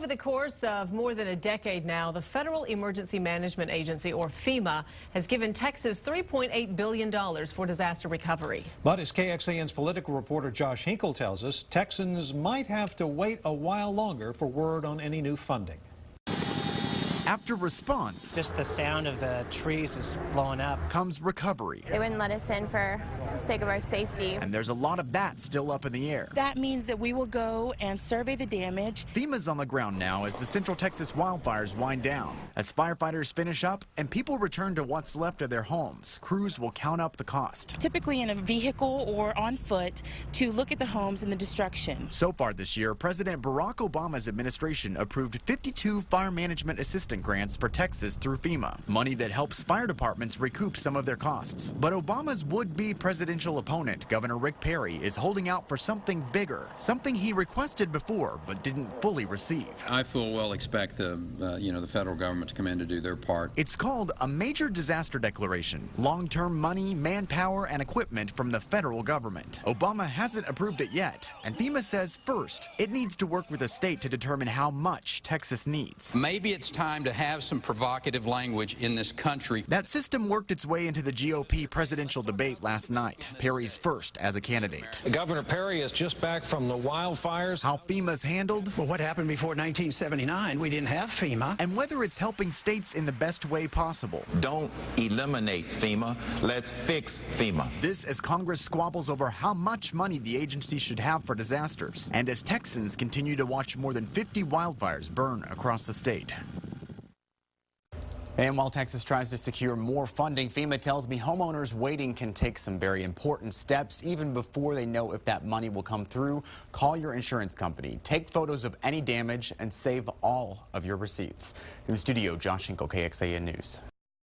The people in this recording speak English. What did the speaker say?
Over the course of more than a decade now, the Federal Emergency Management Agency, or FEMA, has given Texas $3.8 billion for disaster recovery. But as KXAN's political reporter Josh Hinkle tells us, Texans might have to wait a while longer for word on any new funding. After response, just the sound of the trees is blowing up, comes recovery. They wouldn't let us in for the sake of our safety. And there's a lot of that still up in the air. That means that we will go and survey the damage. FEMA's on the ground now as the Central Texas wildfires wind down. As firefighters finish up and people return to what's left of their homes, crews will count up the cost. Typically in a vehicle or on foot to look at the homes and the destruction. So far this year, President Barack Obama's administration approved 52 fire management assistance grants for Texas through FEMA, money that helps fire departments recoup some of their costs. But Obama's would-be presidential opponent, Governor Rick Perry, is holding out for something bigger, something he requested before but didn't fully receive. I full well expect the federal government to come in to do their part. It's called a major disaster declaration, long-term money, manpower, and equipment from the federal government. Obama hasn't approved it yet, and FEMA says first, it needs to work with the state to determine how much Texas needs. Maybe it's time to have some provocative language in this country. That system worked its way into the GOP presidential debate last night, Perry's first as a candidate. Governor Perry is just back from the wildfires. How FEMA's handled. Well, what happened before 1979? We didn't have FEMA. And whether it's helping states in the best way possible. Don't eliminate FEMA. Let's fix FEMA. This as Congress squabbles over how much money the agency should have for disasters, and as Texans continue to watch more than 50 wildfires burn across the state. And while Texas tries to secure more funding, FEMA tells me homeowners waiting can take some very important steps even before they know if that money will come through. Call your insurance company, take photos of any damage, and save all of your receipts. In the studio, Josh Hinkle, KXAN News.